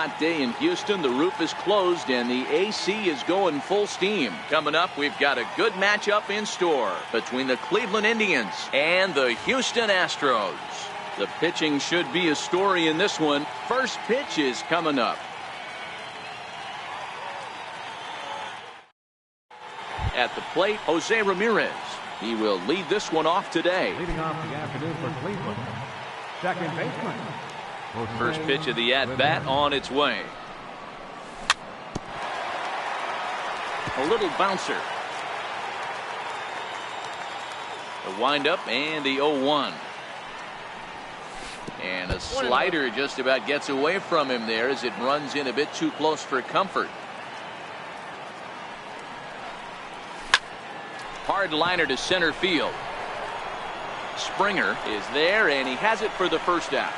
hot day in Houston. The roof is closed and the AC is going full steam. Coming up, we've got a good matchup in store between the Cleveland Indians and the Houston Astros. The pitching should be a story in this one. First pitch is coming up. At the plate, Jose Ramirez. He will lead this one off today. Leading off the afternoon for Cleveland, second baseman. First pitch of the at-bat on its way. A little bouncer. The windup and the 0-1. And a slider just about gets away from him there as it runs in a bit too close for comfort. Hard liner to center field. Springer is there and he has it for the first out.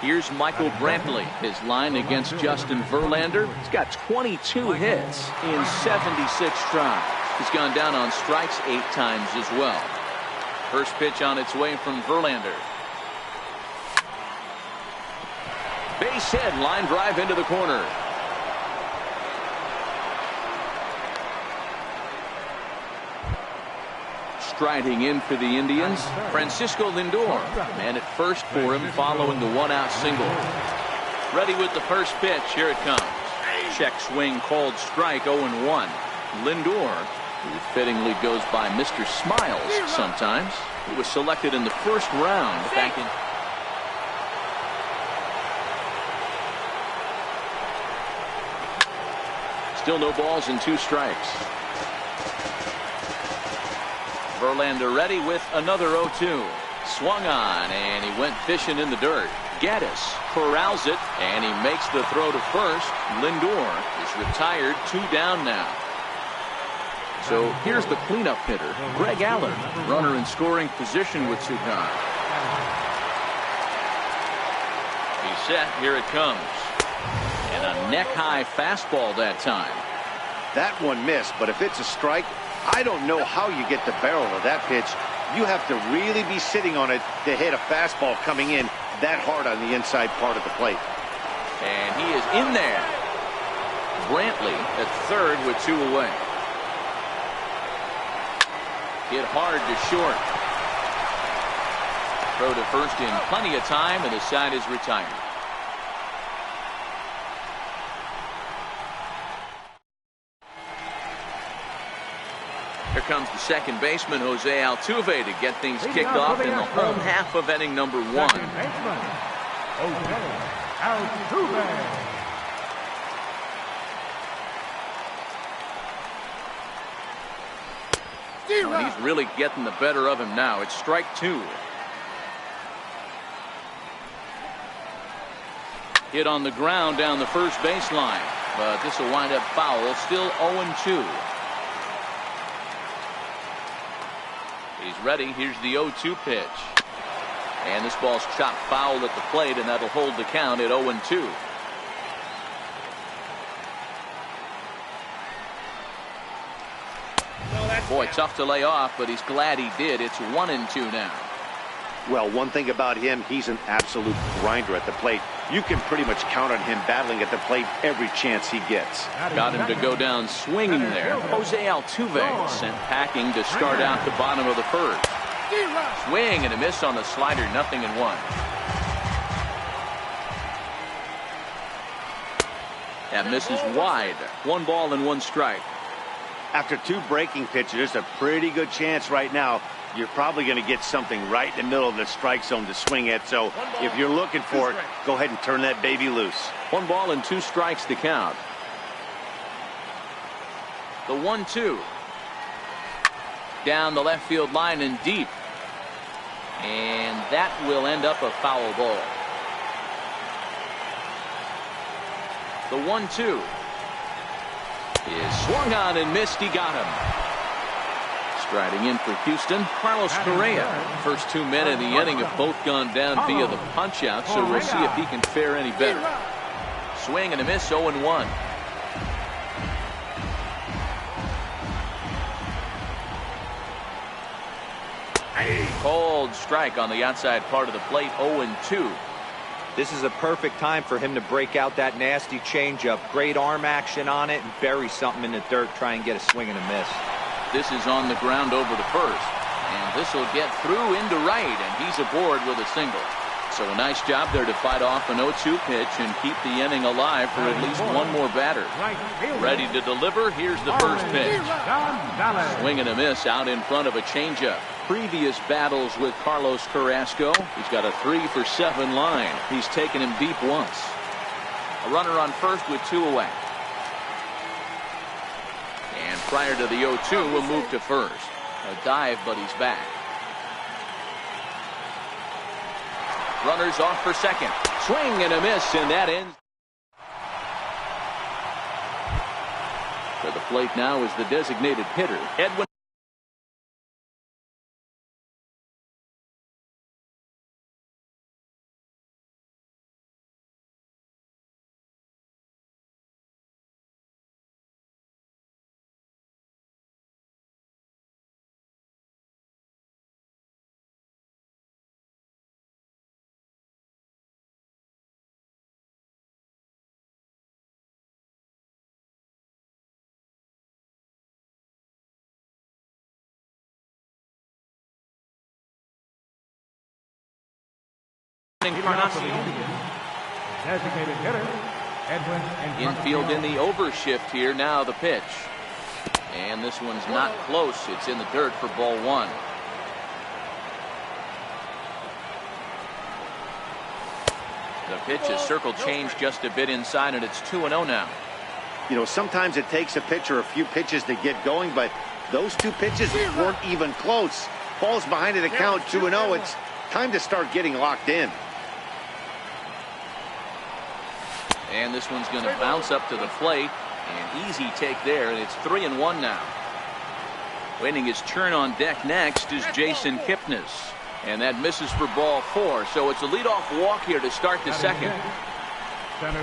Here's Michael Brantley. His line against Justin Verlander. He's got 22 hits in 76 tries. He's gone down on strikes 8 times as well. First pitch on its way from Verlander. Base hit, line drive into the corner. Striding in for the Indians, Francisco Lindor. Man at first for him following the 1-out single. Ready with the first pitch. Here it comes. Check swing called strike, 0-1. Lindor, who fittingly goes by Mr. Smiles sometimes. He was selected in the first round back in. Still no balls and 2 strikes. Verlander ready with another 0-2. Swung on and he went fishing in the dirt. Gaddis corrals it and he makes the throw to first. Lindor is retired, 2 down now. So here's the cleanup hitter, Greg Allen, runner in scoring position with 2 gone. He's set. Here it comes. And a neck-high fastball that time. That one missed, but if it's a strike, I don't know how you get the barrel of that pitch. You have to really be sitting on it to hit a fastball coming in that hard on the inside part of the plate. And he is in there. Brantley at third with 2 away. Hit hard to short. Throw to first in plenty of time, and the side is retired. Here comes the second baseman, Jose Altuve, to get things kicked off in the home half of inning number 1. Second baseman, Jose Altuve. Well, he's really getting the better of him now. It's strike 2. Hit on the ground down the first baseline, but this will wind up foul. Still 0-2. He's ready. Here's the 0-2 pitch. And this ball's chopped foul at the plate, and that'll hold the count at 0-2. Boy, tough to lay off, but he's glad he did. It's 1-2 now. Well, one thing about him, he's an absolute grinder at the plate. You can pretty much count on him battling at the plate every chance he gets. Got him to go down swinging there. Jose Altuve sent packing to start out the bottom of the first. Swing and a miss on the slider, 0-1. That misses wide. 1 ball and 1 strike. After 2 breaking pitches, there's a pretty good chance right now you're probably going to get something right in the middle of the strike zone to swing at. So if you're looking for it, go ahead and turn that baby loose. 1 ball and 2 strikes to count. The 1-2. Down the left field line and deep. And that will end up a foul ball. The 1-2 is swung on and missed. He got him. Striding in for Houston, Carlos Correa. First 2 men in the inning have both gone down via the punch-out, so we'll see if he can fare any better. Swing and a miss, 0-1. Cold strike on the outside part of the plate, 0-2. This is a perfect time for him to break out that nasty changeup. Great arm action on it and bury something in the dirt, try and get a swing and a miss. This is on the ground over to first. And this will get through into right, and he's aboard with a single. So a nice job there to fight off an 0-2 pitch and keep the inning alive for at least one more batter. Ready to deliver. Here's the first pitch. Swing and a miss out in front of a changeup. Previous battles with Carlos Carrasco, he's got a 3-for-7 line. He's taken him deep once. A runner on first with 2 away. And prior to the 0-2, we'll move to first. A dive, but he's back. Runners off for second. Swing and a miss, and that ends. To the plate now is the designated hitter, Edwin. Designated hitter, Edwin. Infield in the overshift here. Now the pitch. And this one's not close. It's in the dirt for ball 1. The pitch is circle changed just a bit inside, and it's 2-0 now. You know, sometimes it takes a pitcher a few pitches to get going, but those 2 pitches weren't even close. Ball's behind in the count, 2-0. It's time to start getting locked in. And this one's going to bounce up to the plate. An easy take there, and it's 3-1 now. Waiting his turn on deck next is Jason Kipnis. And that misses for ball 4. So it's a leadoff walk here to start the second.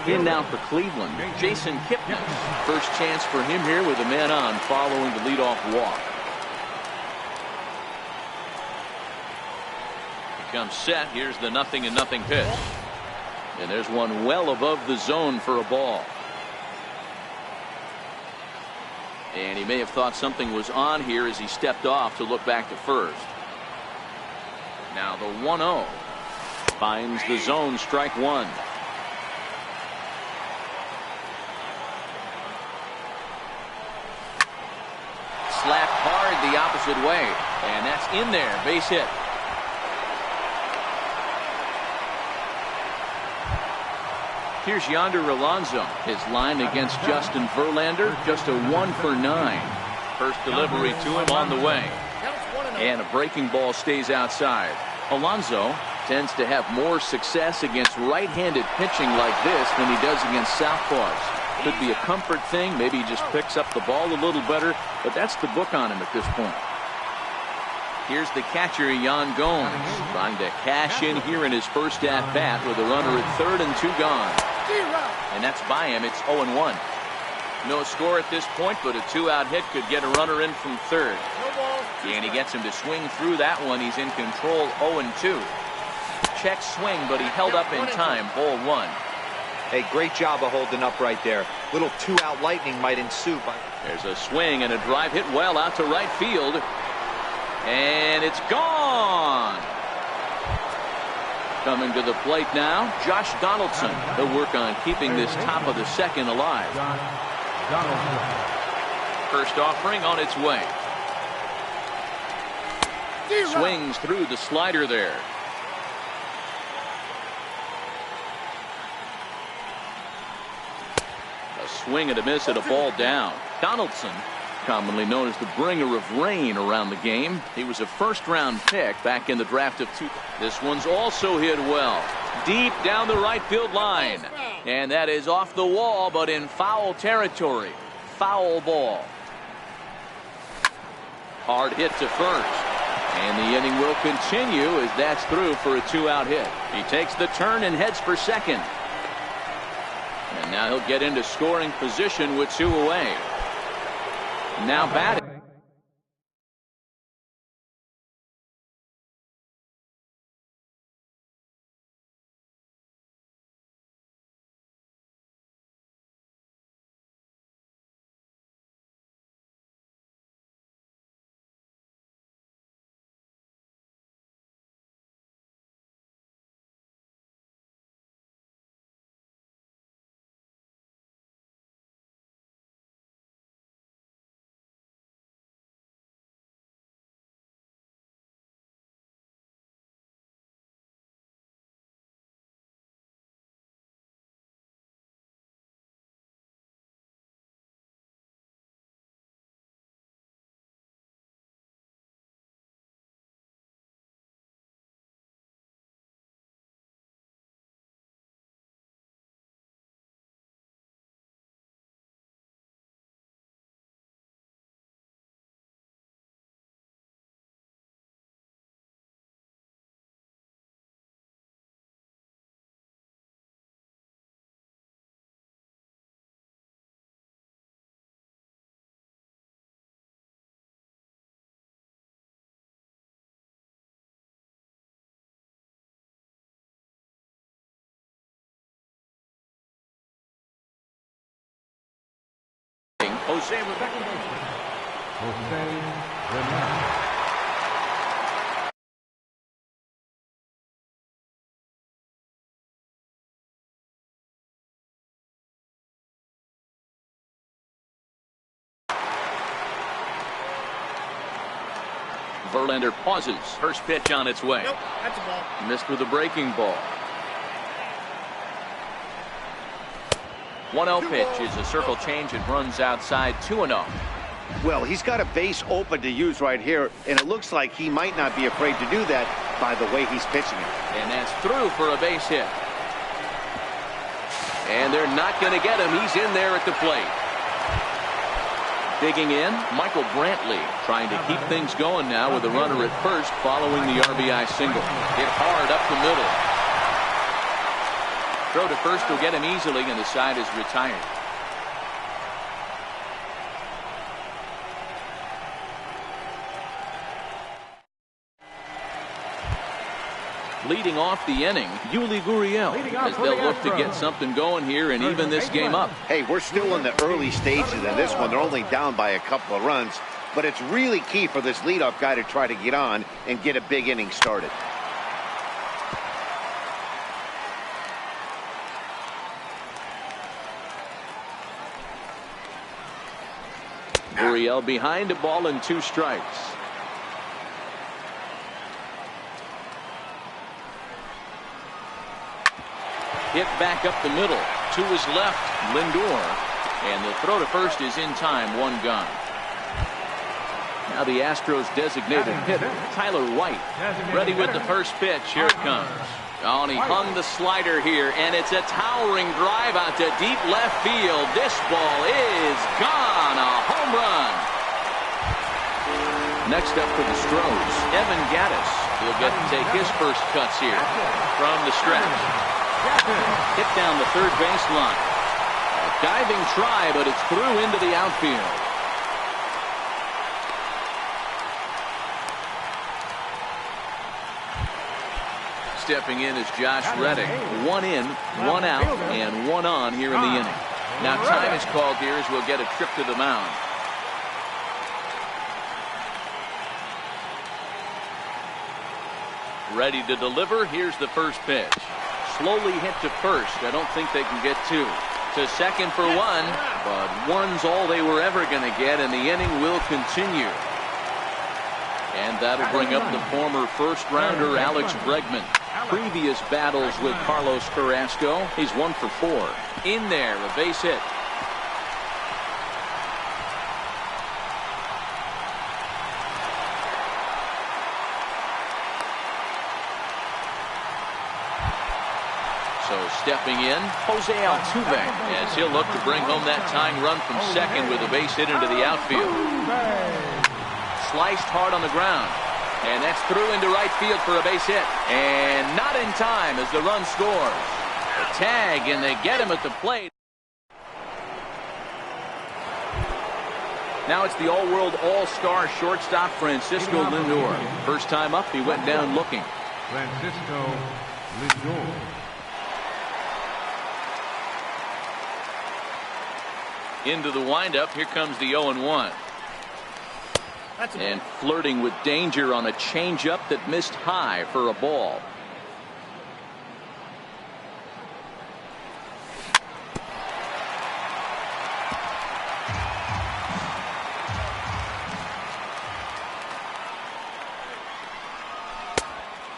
In now for Cleveland, Jason Kipnis. First chance for him here with a man on following the leadoff walk. He comes set. Here's the 0-0 pitch. And there's one well above the zone for a ball. And he may have thought something was on here as he stepped off to look back to first. Now the 1-0 finds the zone, strike 1. Slapped hard the opposite way, and that's in there, base hit. Here's Yonder Alonso. His line against Justin Verlander, just a 1-for-9. First delivery to him on the way. And a breaking ball stays outside. Alonso tends to have more success against right-handed pitching like this than he does against southpaws. Could be a comfort thing. Maybe he just picks up the ball a little better, but that's the book on him at this point. Here's the catcher, Yan Gomes, trying to cash in here in his first at-bat with a runner at third and 2 gone. And that's by him. It's 0-1. No score at this point, but a 2-out hit could get a runner in from third. And he gets him to swing through that one. He's in control, 0-2. Check swing, but he held up in time, ball 1. Hey, great job of holding up right there. Little 2-out lightning might ensue. There's a swing and a drive hit well out to right field. And it's gone. Coming to the plate now, Josh Donaldson. He'll work on keeping this top of the second alive. First offering on its way. Swings through the slider there. A swing and a miss at a ball down. Donaldson, commonly known as the bringer of rain around the game. He was a first-round pick back in the draft of 2. This one's also hit well. Deep down the right field line. And that is off the wall, but in foul territory. Foul ball. Hard hit to first. And the inning will continue as that's through for a 2-out hit. He takes the turn and heads for second. And now he'll get into scoring position with 2 away. Now batting. Jose Verlander pauses. First pitch on its way. Nope, that's a ball. Missed with a breaking ball. 1-0 pitch is a circle change. It runs outside 2-0. Well, he's got a base open to use right here, and it looks like he might not be afraid to do that by the way he's pitching it. And that's through for a base hit. And they're not going to get him. He's in there at the plate. Digging in, Michael Brantley trying to keep things going now with a runner at first following the RBI single. Hit hard up the middle. Throw to first will get him easily, and the side is retired. Leading off the inning, Yuli Gurriel, as they'll look to get something going here and even this game up. Hey, we're still in the early stages of this one. They're only down by a couple of runs, but it's really key for this leadoff guy to try to get on and get a big inning started. Gurriel behind a ball and 2 strikes. Hit back up the middle. To his left, Lindor. And the throw to first is in time. 1 gone. Now the Astros designated hitter, Tyler White. Ready with the first pitch. Here it comes. Oh, and he hung the slider here. And it's a towering drive out to deep left field. This ball is gone. A home run. Next up for the Stros, Evan Gattis will get to take his first cuts here from the stretch. Hit down the third baseline. A diving try, but it's through into the outfield. Stepping in is Josh Reddick. 1 in, 1 out, and 1 on here in the inning. Now time is called here as we'll get a trip to the mound. Ready to deliver. Here's the first pitch. Slowly hit to first. I don't think they can get 2. To second for 1, but 1's all they were ever going to get, and the inning will continue. And that'll bring up the former first-rounder Alex Bregman. Previous battles with Carlos Carrasco, he's 1 for 4. In there, a base hit. So stepping in, Jose Altuve, as he'll look to bring home that tying run from second with a base hit into the outfield. Sliced hard on the ground, and that's through into right field for a base hit. And not in time as the run scores. The tag, and they get him at the plate. Now it's the all-world all-star shortstop Francisco Lindor. First time up, he went down looking. Francisco Lindor. Into the windup, here comes the 0-1. And flirting with danger on a changeup that missed high for a ball.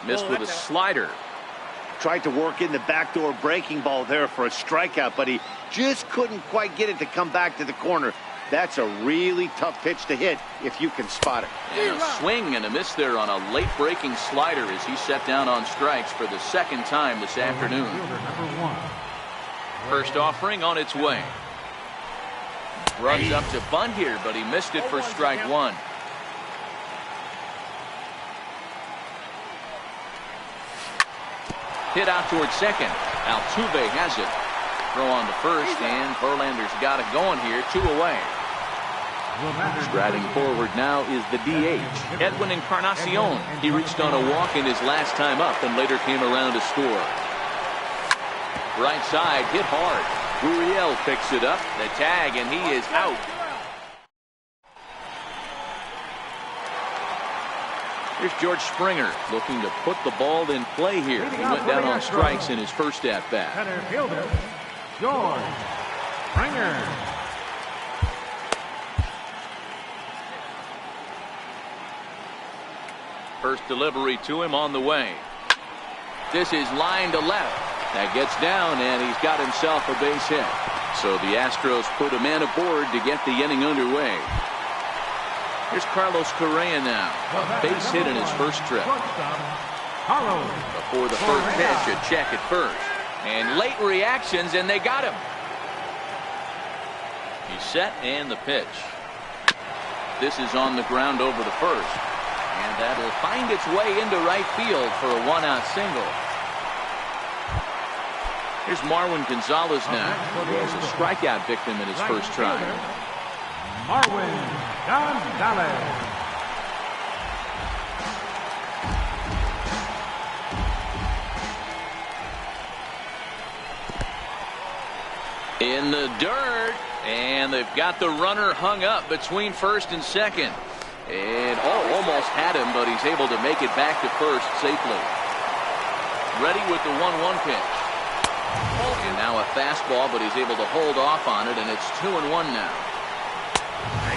Missed with a slider. Tried to work in the backdoor breaking ball there for a strikeout, but he just couldn't quite get it to come back to the corner. That's a really tough pitch to hit if you can spot it. And a swing and a miss there on a late breaking slider as he set down on strikes for the second time this afternoon. First offering on its way. Runs up to bunt here, but he missed it for strike 1. Hit out towards second. Altuve has it. Throw on to first, and Verlander's got it going here. 2 away. Striding forward now is the DH, Edwin Encarnacion. He reached on a walk in his last time up and later came around to score. Right side, hit hard. Gurriel picks it up. The tag, and he is out. Here's George Springer looking to put the ball in play here. He went down on strikes in his first at-bat. Center fielder, George Springer. First delivery to him on the way. This is line to left. That gets down, and he's got himself a base hit. So the Astros put a man aboard to get the inning underway. Here's Carlos Correa now. A base hit in his first trip. Before the first pitch, a check at first. And late reactions, and they got him. He's set, and the pitch. This is on the ground over the first. And that'll find its way into right field for a one-out single. Here's Marwin Gonzalez now. He was a strikeout victim in his first try. Marwin Gonzalez. In the dirt, and they've got the runner hung up between first and second. And almost had him, but he's able to make it back to first safely. Ready with the 1-1 pitch. And now a fastball, but he's able to hold off on it, and it's 2-1 now.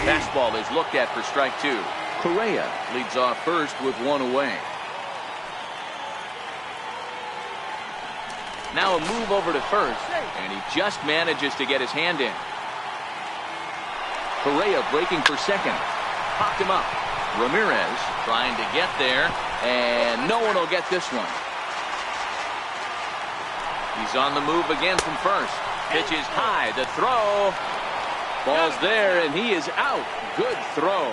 Fastball is looked at for strike two. Correa leads off first with one away. Now a move over to first, and he just manages to get his hand in. Correa breaking for second. Popped him up. Ramirez trying to get there, and no one will get this one. He's on the move again from first. Pitch is high. The throw. Ball's there, and he is out. Good throw.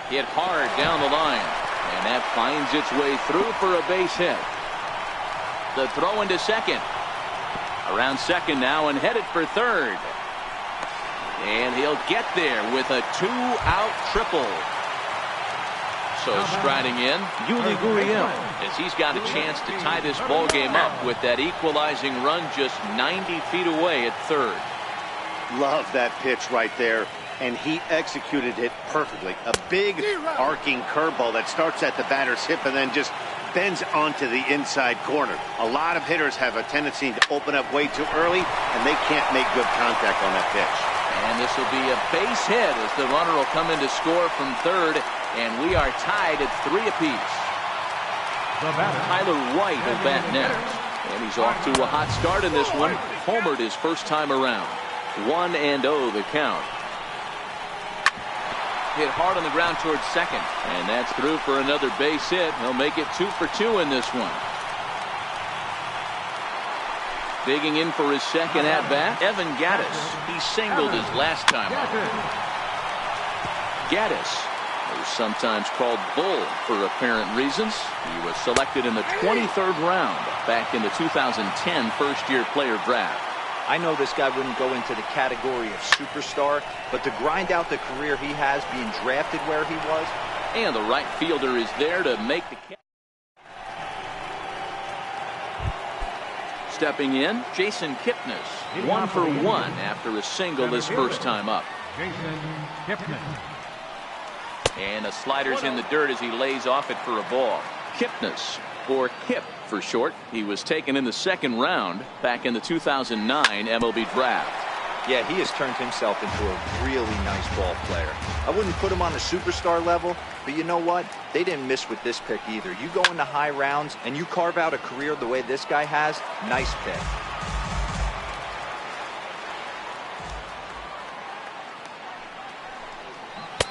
Hit hard down the line, and that finds its way through for a base hit. The throw into second. Around second now and headed for third. And he'll get there with a two-out triple. So striding in, Yuli Gurriel, as he's got a chance to tie this ball game up with that equalizing run just 90 feet away at third. Love that pitch right there, and he executed it perfectly. A big arcing curveball that starts at the batter's hip and then just bends onto the inside corner. A lot of hitters have a tendency to open up way too early, and they can't make good contact on that pitch. And this will be a base hit as the runner will come in to score from third, and we are tied at 3 apiece. Tyler White will bat next, and he's off to a hot start in this one. Homered his first time around. 1-0 the count. Hit hard on the ground towards second, and that's through for another base hit. He'll make it 2 for 2 in this one. Digging in for his second at-bat, Evan Gattis. He singled his last time out. Gattis, who's sometimes called Bull for apparent reasons. He was selected in the 23rd round back in the 2010 first-year player draft. I know this guy wouldn't go into the category of superstar, but to grind out the career he has being drafted where he was. And the right fielder is there to make the catch. Stepping in, Jason Kipnis, 1 for 1 after a single his first time up. Jason Kipnis. And a slider's in the dirt as he lays off it for a ball. Kipnis, or Kip for short. He was taken in the second round back in the 2009 MLB draft. Yeah, he has turned himself into a really nice ball player. I wouldn't put him on the superstar level, but you know what? They didn't miss with this pick either. You go into high rounds and you carve out a career the way this guy has, nice pick.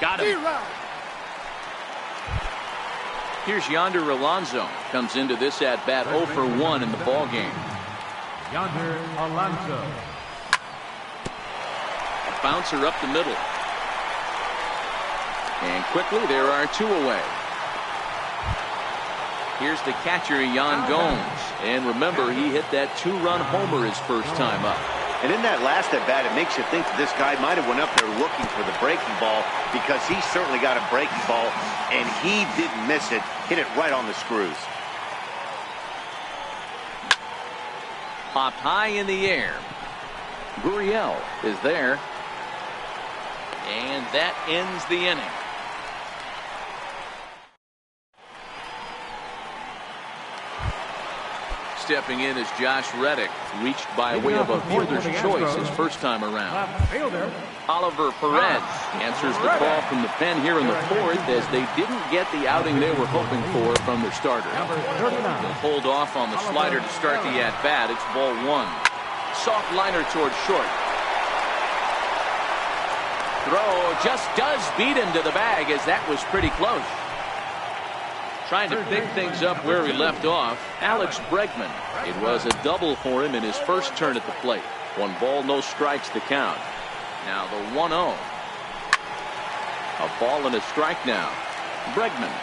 Got him. Here's Yonder Alonso. Comes into this at-bat 0 for 1 in the ball game. Yonder Alonso. Bouncer up the middle. And quickly there are 2 away. Here's the catcher, Yan Gomes. And remember, he hit that 2-run homer his first time up. And in that last at-bat, it makes you think that this guy might have went up there looking for the breaking ball, because he certainly got a breaking ball, and he didn't miss it. Hit it right on the screws. Popped high in the air. Gurriel is there. And that ends the inning. Stepping in is Josh Reddick, reached by way of a fielder's choice his first time around. Oliver Perez answers the call from the pen here in the fourth, as they didn't get the outing they were hoping for from their starter. They'll hold off on the slider to start the at-bat. It's ball one. Soft liner towards short. Throw just does beat him to the bag, as that was pretty close. Trying to pick things up where he left off, Alex Bregman. It was a double for him in his first turn at the plate. 1 ball, no strikes to count. Now the 1-0. A ball and a strike now. Bregman,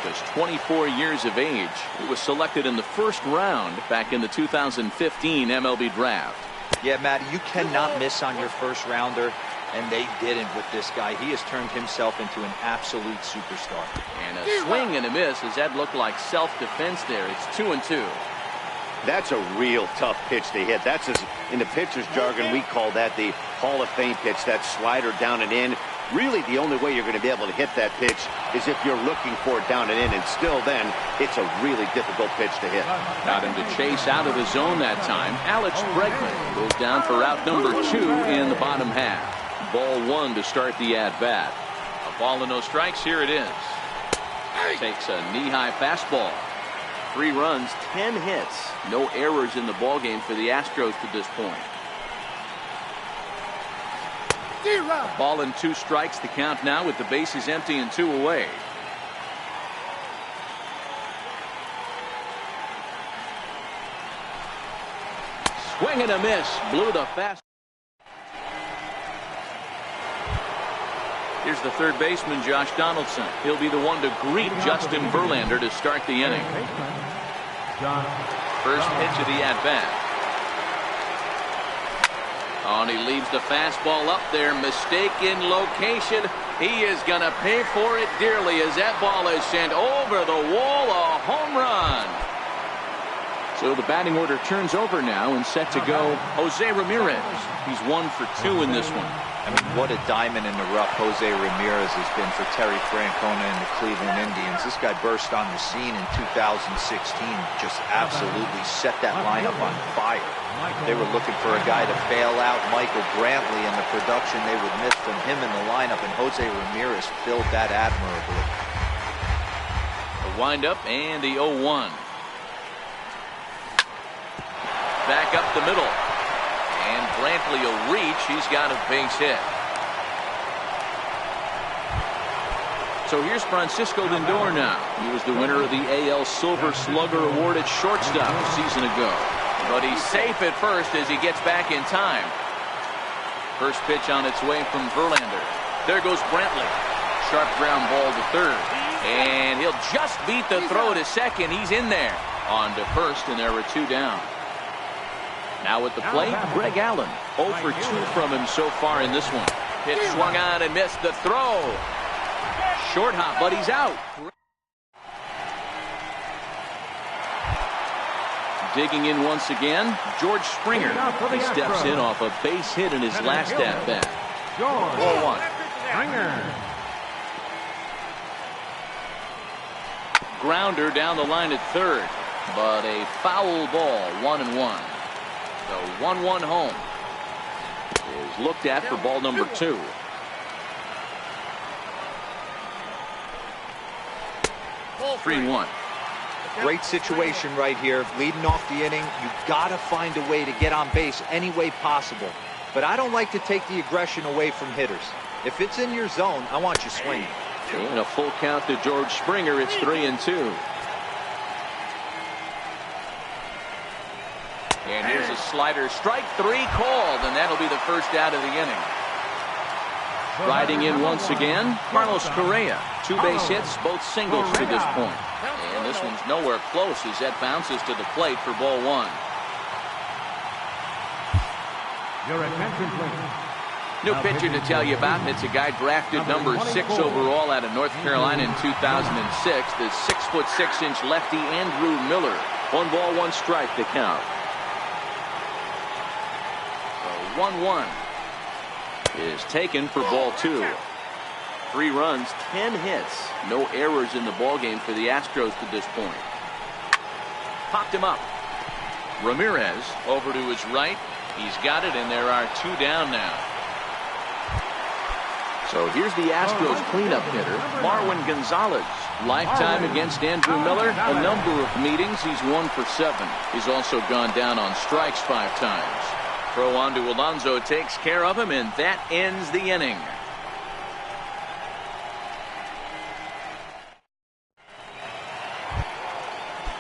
just 24 years of age. He was selected in the first round back in the 2015 MLB draft. Yeah, Matty, you cannot miss on your first rounder, and they didn't with this guy. He has turned himself into an absolute superstar. And a swing and a miss, as that looked like self-defense there. It's 2-2. That's a real tough pitch to hit. That's, in the pitcher's jargon, we call that the Hall of Fame pitch. That slider down and in. Really, the only way you're going to be able to hit that pitch is if you're looking for it down and in, and still then, it's a really difficult pitch to hit. Got him to chase out of the zone that time. Alex Bregman goes down for out number 2 in the bottom half. Ball 1 to start the at-bat. A ball and no strikes. Here it is. Takes a knee-high fastball. 3 runs, 10 hits. No errors in the ballgame for the Astros to this point. Ball and 2 strikes the count now, with the bases empty and 2 away. Swing and a miss. Blew the fast. Here's the third baseman, Josh Donaldson. He'll be the one to greet Justin Verlander to start the inning. First pitch of the at-bat. Oh, and he leaves the fastball up there. Mistaken location. He is going to pay for it dearly, as that ball is sent over the wall. A home run. So the batting order turns over now, and set to go Jose Ramirez. He's 1 for 2 in this one. I mean, what a diamond in the rough Jose Ramirez has been for Terry Francona and the Cleveland Indians. This guy burst on the scene in 2016, just absolutely set that lineup on fire. They were looking for a guy to bail out Michael Brantley, and the production they would miss from him in the lineup, and Jose Ramirez filled that admirably. The windup and the 0-1. Back up the middle. And Brantley will reach. He's got a base hit. So here's Francisco Lindor now. He was the winner of the AL Silver Slugger Award at shortstop a season ago. But he's safe at first as he gets back in time. First pitch on its way from Verlander. There goes Brantley. Sharp ground ball to third. And he'll just beat the throw to second. He's in there. On to first, and there were 2 down. Now at the plate, Greg Allen. 0 for 2 from him so far in this one. Pitch swung on and missed the throw. Short hop, but he's out. Digging in once again, George Springer. He steps in off a base hit in his last at-bat. 4-1. Grounder down the line at third, but a foul ball. 1-1. The 1-1 home is looked at for ball number 2. Ball 3-1. Great situation right here. Leading off the inning, you've got to find a way to get on base any way possible. But I don't like to take the aggression away from hitters. If it's in your zone, I want you swinging. And a full count to George Springer. It's 3-2. And here's a slider. Strike 3 called, and that'll be the first out of the inning. Riding in once again, Carlos Correa. 2 base hits, both singles to this point. And this one's nowhere close as that bounces to the plate for ball 1. Your attention, please. New pitcher to tell you about, and it's a guy drafted number 6 overall out of North Carolina in 2006. The 6'6" lefty Andrew Miller. 1 ball, 1 strike to count. 1-1. is taken for ball 2. 3 runs, 10 hits. No errors in the ballgame for the Astros to this point. Popped him up. Ramirez over to his right. He's got it, and there are 2 down now. So here's the Astros cleanup hitter, Marwin Gonzalez. Lifetime against Andrew Miller. A number of meetings. He's 1 for 7. He's also gone down on strikes 5 times. Throw on to Alonso takes care of him, and that ends the inning.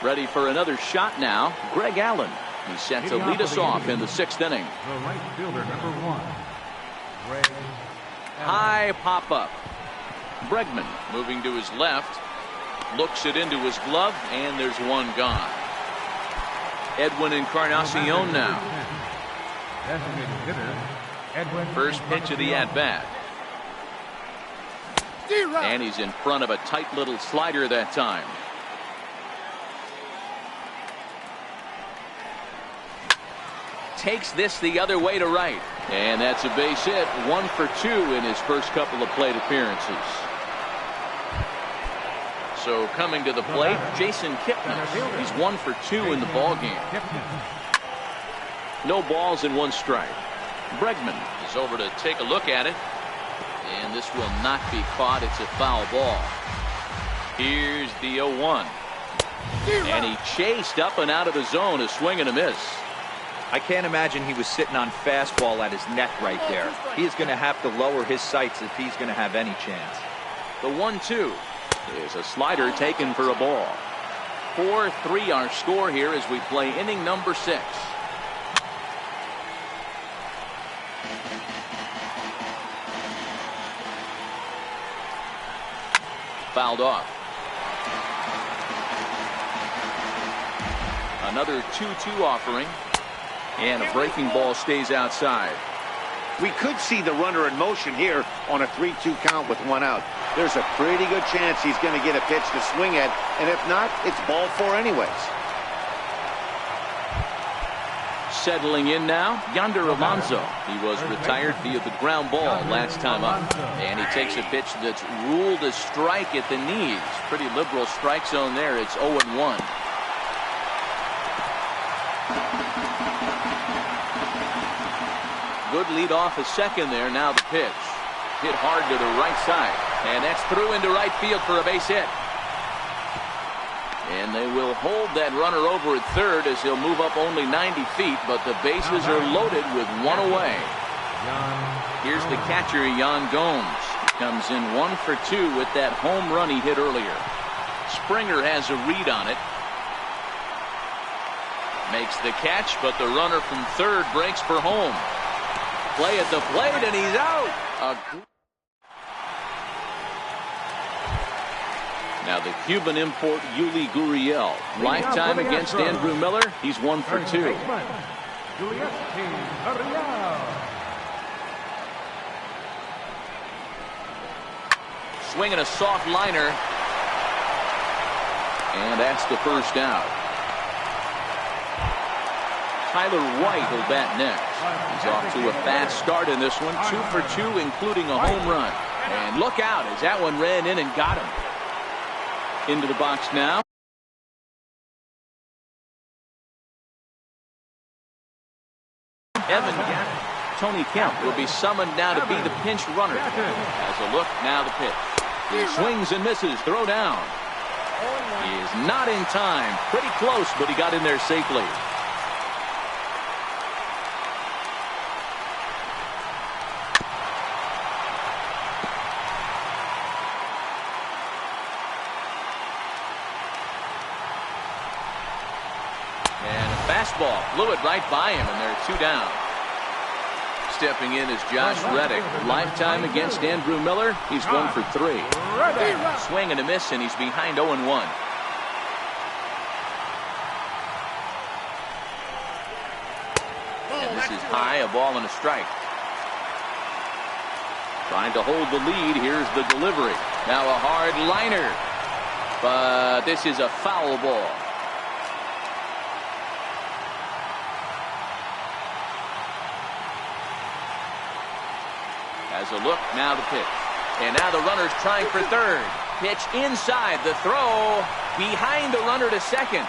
Ready for another shot now, Greg Allen. He's set to lead us off in the 6th inning. The right fielder, number 1, Greg High pop-up. Bregman moving to his left. Looks it into his glove, and there's 1 gone. Edwin Encarnacion now. Designated hitter, Edwin. First pitch of the at-bat. And he's in front of a tight little slider that time. Takes this the other way to right. And that's a base hit. 1 for 2 in his first couple of plate appearances. So coming to the plate, Jason Kipnis. He's 1 for 2 in the ballgame. No balls and 1 strike. Bregman is over to take a look at it. And this will not be caught. It's a foul ball. Here's the 0-1. And he chased up and out of the zone, a swing and a miss. I can't imagine he was sitting on fastball at his neck right there. He is going to have to lower his sights if he's going to have any chance. The 1-2 is a slider taken for a ball. 4-3 our score here as we play inning number 6. Fouled off. Another 2-2 offering. And a breaking ball stays outside. We could see the runner in motion here on a 3-2 count with 1 out. There's a pretty good chance he's going to get a pitch to swing at, and if not, it's ball 4 anyways. Settling in now, Yonder Alonso. He was retired via the ground ball last time up. And he takes a pitch that's ruled a strike at the knees. Pretty liberal strike zone there. It's 0-1. Good lead off a second there. Now the pitch. Hit hard to the right side. And that's through into right field for a base hit. And they will hold that runner over at third as he'll move up only 90 feet. But the bases are loaded with 1 away. Here's the catcher, Yan Gomes. Comes in 1 for 2 with that home run he hit earlier. Springer has a read on it. Makes the catch, but the runner from third breaks for home. Play at the plate, and he's out. Now the Cuban import Yuli Gurriel. Lifetime against Andrew Miller. He's 1 for 2. Swinging a soft liner. And that's the first out. Tyler White will bat next. He's off to a fast start in this one. 2 for 2, including a home run. And look out as that one ran in and got him. Into the box now. Evan Gavin. Tony Kemp will be summoned now to be the pinch runner. As a look, now the pitch. He swings and misses. Throw down. He is not in time. Pretty close, but he got in there safely. Fastball blew it right by him, and there are 2 down. Stepping in is Josh Reddick. Lifetime against Andrew Miller. He's 1 for 3. Swing and a miss, and he's behind 0-1. And this is high, a ball and a strike. Trying to hold the lead. Here's the delivery. Now a hard liner. But this is a foul ball. Has a look, now the pitch. And now the runner's trying for third. Pitch inside, the throw behind the runner to second.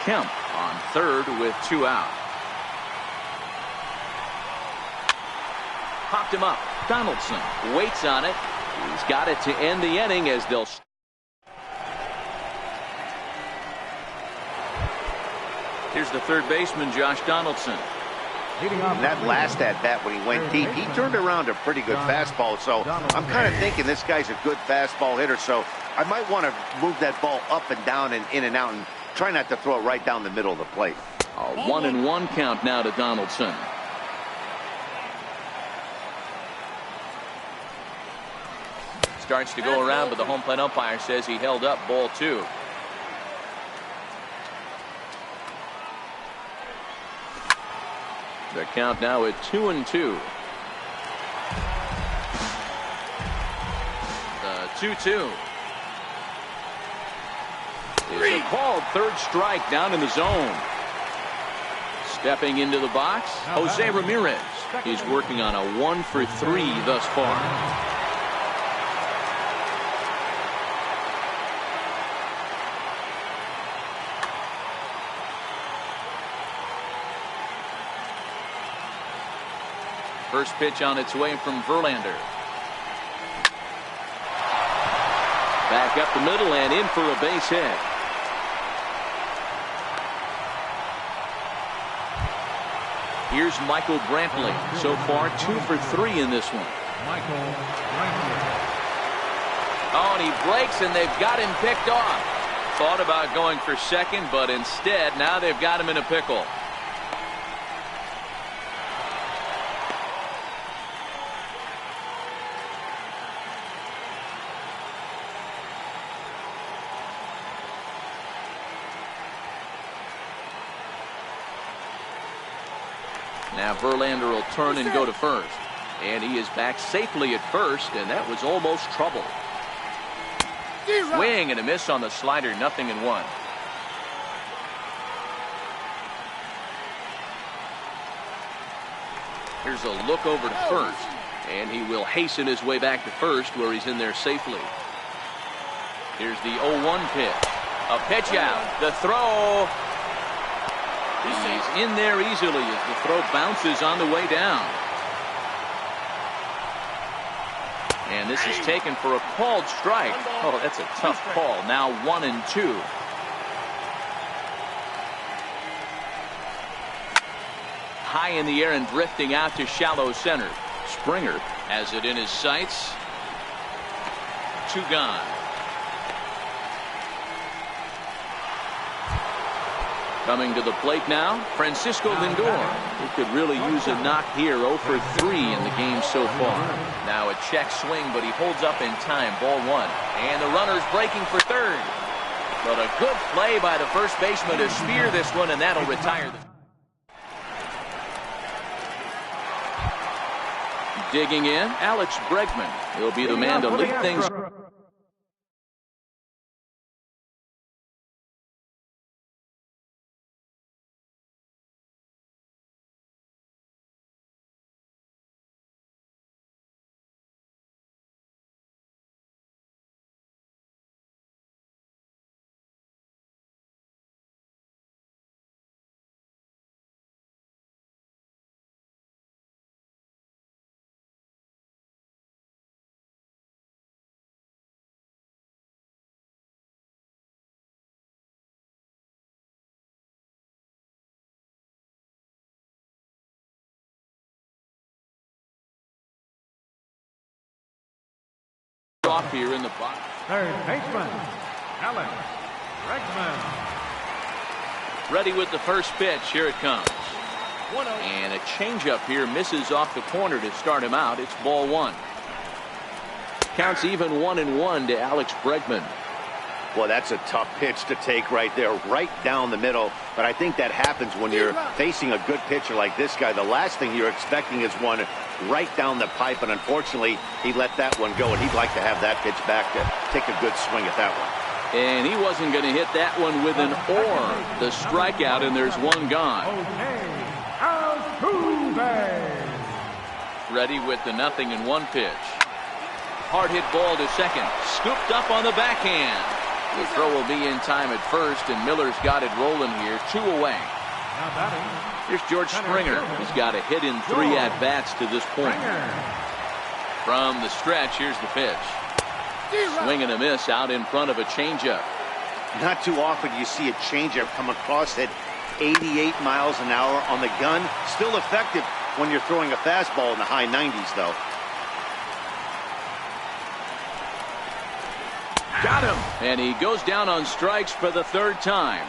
Kemp on third with 2 out. Popped him up. Donaldson waits on it. He's got it to end the inning as they'll. Here's the third baseman, Josh Donaldson. That last at-bat when he went deep, he turned around a pretty good fastball. So I'm kind of thinking this guy's a good fastball hitter. So I might want to move that ball up and down and in and out and try not to throw it right down the middle of the plate. A 1-1 count now to Donaldson. Starts to go around, but the home plate umpire says he held up, ball 2. The count now at 2-2. The 2-2 is a called third strike down in the zone. Stepping into the box, Jose Ramirez. He's working on a 1-for-3 thus far. First pitch on its way from Verlander. Back up the middle and in for a base hit. Here's Michael Brantley. So far 2 for 3 in this one. Michael Brantley. Oh, and he breaks, and they've got him picked off. Thought about going for second, but instead now they've got him in a pickle. Now Verlander will turn and go to first. And he is back safely at first, and that was almost trouble. Swing and a miss on the slider, 0-1. Here's a look over to first, and he will hasten his way back to first where he's in there safely. Here's the 0-1 pitch. A pitch out. The throw. He's in there easily as the throw bounces on the way down. And this is taken for a called strike. Oh, that's a tough call. Now 1-2. High in the air and drifting out to shallow center. Springer has it in his sights. 2 gone. Coming to the plate now, Francisco Lindor. He could really use a knock here. 0 for 3 in the game so far. Now a check swing, but he holds up in time. Ball 1. And the runner's breaking for third. But a good play by the first baseman to spear this one, and that'll retire the. Digging in, Alex Bregman. He'll be the man to lead things. Off here in the box. Third baseman, Alex Bregman. Ready with the first pitch. Here it comes. And a changeup here misses off the corner to start him out. It's ball 1. Counts even 1-1 to Alex Bregman. Well, that's a tough pitch to take right there, right down the middle. But I think that happens when you're facing a good pitcher like this guy. The last thing you're expecting is one right down the pipe, and unfortunately, he let that one go, and he'd like to have that pitch back to take a good swing at that one. And he wasn't going to hit that one with an or. The strikeout, and there's 1 gone. Ready with the 0-1 pitch. Hard hit ball to second. Scooped up on the backhand. The throw will be in time at first, and Miller's got it rolling here. 2 away. Here's George Springer. He's got a hit in 3 at-bats to this point. From the stretch, here's the pitch. Swing and a miss out in front of a changeup. Not too often you see a changeup come across at 88 miles an hour on the gun. Still effective when you're throwing a fastball in the high 90s, though. Got him. And he goes down on strikes for the 3rd time.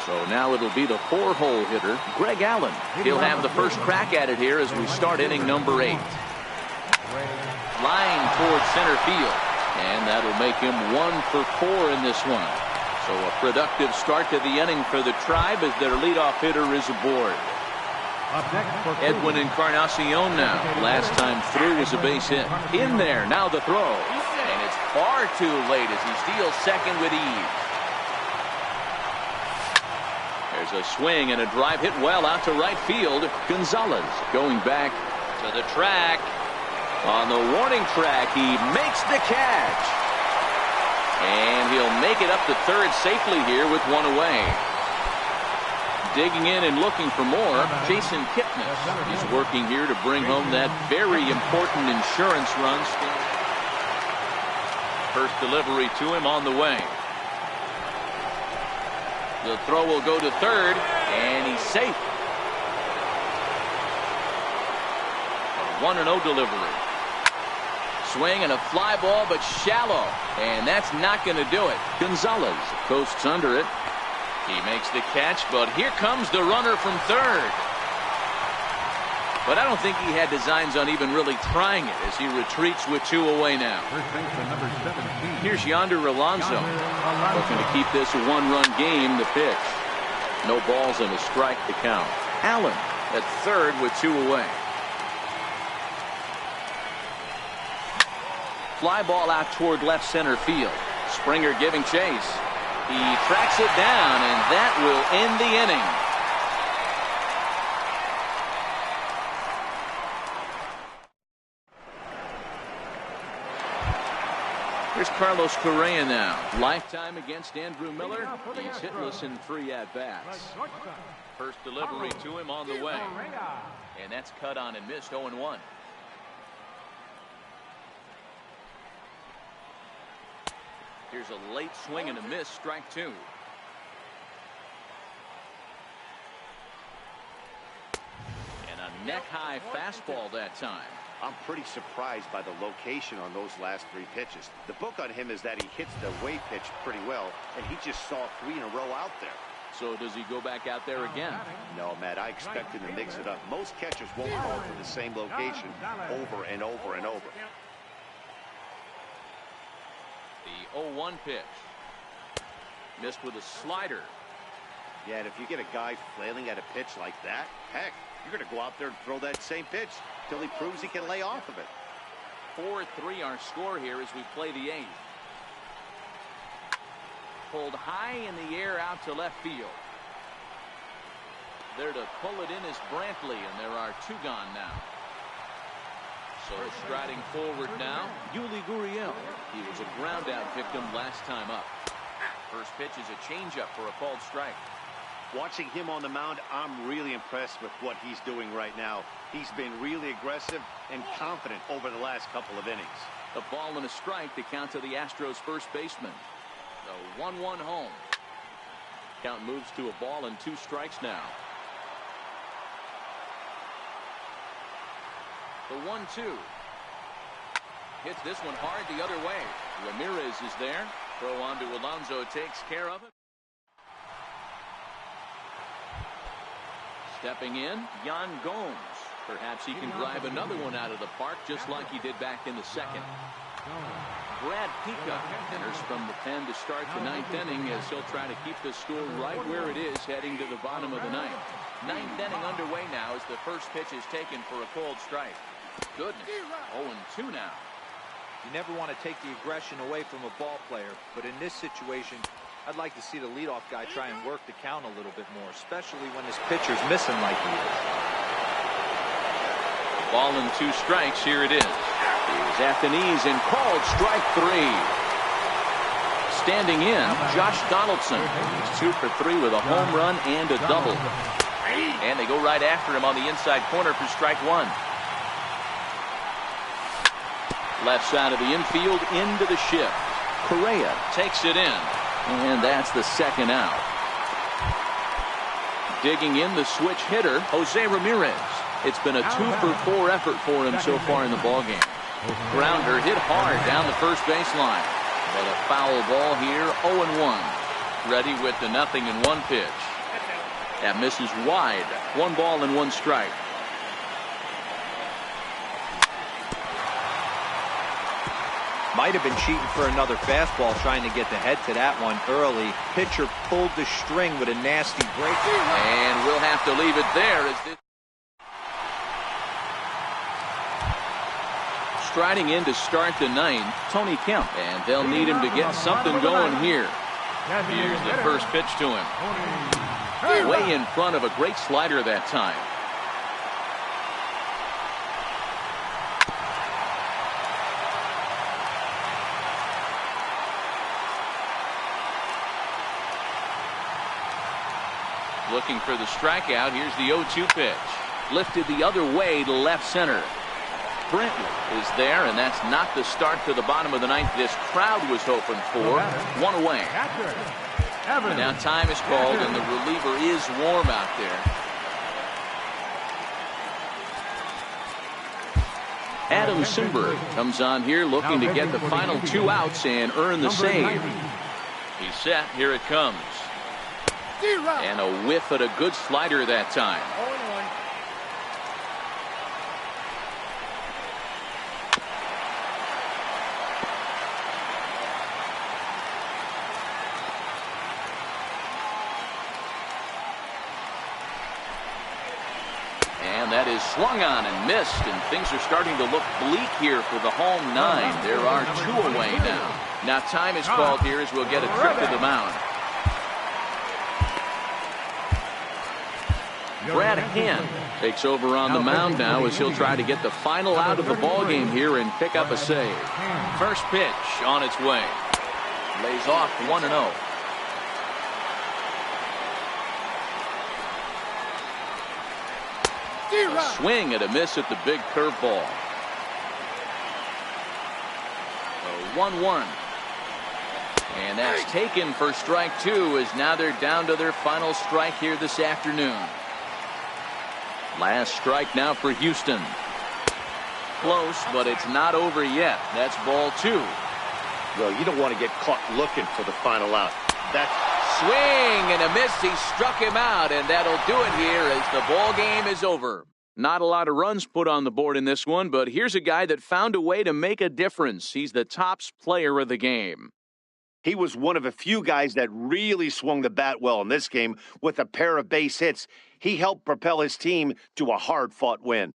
So now it'll be the 4-hole hitter, Greg Allen. He'll have the first crack at it here as we start inning number 8. Line towards center field. And that'll make him 1 for 4 in this one. So a productive start to the inning for the Tribe as their leadoff hitter is aboard. Edwin Encarnacion now. Last time through was a base hit. In there, now the throw. And it's far too late as he steals second with ease. There's a swing and a drive hit well out to right field. Gonzalez going back to the track. On the warning track, he makes the catch. And he'll make it up to third safely here with 1 away. Digging in and looking for more, Jason Kipnis. He's working here to bring home that very important insurance run. First delivery to him on the way. The throw will go to third, and he's safe. A 1-0 delivery. Swing and a fly ball, but shallow. And that's not going to do it. Gonzalez coasts under it. He makes the catch, but here comes the runner from third. But I don't think he had designs on even really trying it as he retreats with 2 away now. Here's Yonder Alonso. Looking to keep this a 1-run game. The pitch. No balls and a strike to count. Allen at third with 2 away. Fly ball out toward left center field. Springer giving chase. He tracks it down, and that will end the inning. Here's Carlos Correa now. Lifetime against Andrew Miller. He's hitless in 3 at-bats. First delivery to him on the way. And that's cut on and missed. 0-1. Here's a late swing and a miss. Strike 2. And a neck-high fastball that time. I'm pretty surprised by the location on those last 3 pitches. The book on him is that he hits the way pitch pretty well, and he just saw 3 in a row out there. So does he go back out there again? No, Matt, I expect him to mix it up. Most catchers won't call for the same location over and over and over. The 0-1 pitch. Missed with a slider. Yeah, and if you get a guy flailing at a pitch like that, heck, you're going to go out there and throw that same pitch till he proves he can lay off of it. 4-3 our score here as we play the 8th. Pulled high in the air out to left field. There to pull it in is Brantley, and there are 2 gone now. So striding forward now, Yuli Gurriel. He was a ground out victim last time up. First pitch is a changeup for a called strike. Watching him on the mound, I'm really impressed with what he's doing right now. He's been really aggressive and confident over the last couple of innings. A ball and a strike to count to the Astros first baseman. The 1-1 home. Count moves to a ball and 2 strikes now. The 1-2. Hits this one hard the other way. Ramirez is there. Throw on to Alonso takes care of it. Stepping in, Yan Gomes. Perhaps he can drive another one out of the park just like he did back in the 2nd. Brad Pica enters from the pen to start the 9th inning as he'll try to keep the score right where it is heading to the bottom of the 9th. 9th inning underway now as the first pitch is taken for a called strike. Goodness, 0-2 now. You never want to take the aggression away from a ball player, but in this situation, I'd like to see the leadoff guy try and work the count a little bit more, especially when his pitcher's missing like he is. Ball and 2 strikes. Here it is. Here's at the knees and called strike 3. Standing in, Josh Donaldson. He's 2 for 3 with a home run and a double. And they go right after him on the inside corner for strike 1. Left side of the infield into the shift. Correa takes it in. And that's the second out. Digging in the switch hitter, Jose Ramirez. It's been a 2 for 4 effort for him so far in the ballgame. Grounder hit hard down the first baseline. But a foul ball here, 0-1. Ready with the 0-1 pitch. That misses wide. 1 ball and 1 strike. Might have been cheating for another fastball, trying to get the head to that one early. Pitcher pulled the string with a nasty break. And we'll have to leave it there. As this striding in to start the 9th, Tony Kemp. And they'll need him to get something going here. Here's the first pitch to him. Way in front of a great slider that time. Looking for the strikeout. Here's the 0-2 pitch. Lifted the other way to left center. Brantley is there, and that's not the start to the bottom of the 9th this crowd was hoping for. 1 away. And now time is called, and the reliever is warm out there. Adam Simberg comes on here looking to get the final 2 outs and earn the save. He's set. Here it comes. And a whiff at a good slider that time. And that is swung on and missed, and things are starting to look bleak here for the home 9. There are 2 away now. Now time is called here as we'll get a trip to the mound. Brad Hand takes over on the mound now as he'll try to get the final out of the ballgame here and pick up a save. First pitch on its way. Lays off 1-0. A swing and a miss at the big curveball. 1-1. And that's taken for strike 2 as now they're down to their final strike here this afternoon. Last strike now for Houston. Close, but it's not over yet. That's ball 2. Well, you don't want to get caught looking for the final out. That's swing and a miss. He struck him out, and that'll do it here as the ball game is over. Not a lot of runs put on the board in this one, but here's a guy that found a way to make a difference. He's the tops player of the game. He was one of a few guys that really swung the bat well in this game with a pair of base hits. He helped propel his team to a hard-fought win.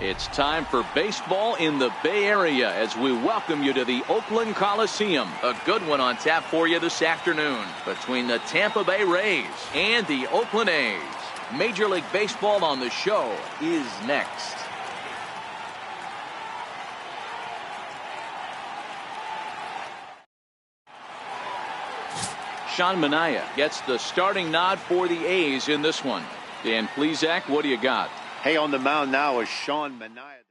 It's time for baseball in the Bay Area as we welcome you to the Oakland Coliseum. A good one on tap for you this afternoon between the Tampa Bay Rays and the Oakland A's. Major League Baseball on the show is next. Sean Manaea gets the starting nod for the A's in this one. Dan Plesac, what do you got? Hey, on the mound now is Sean Manaea.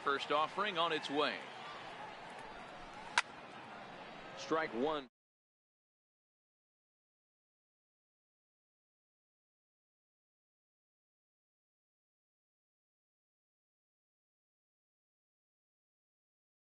First offering on its way. Strike one.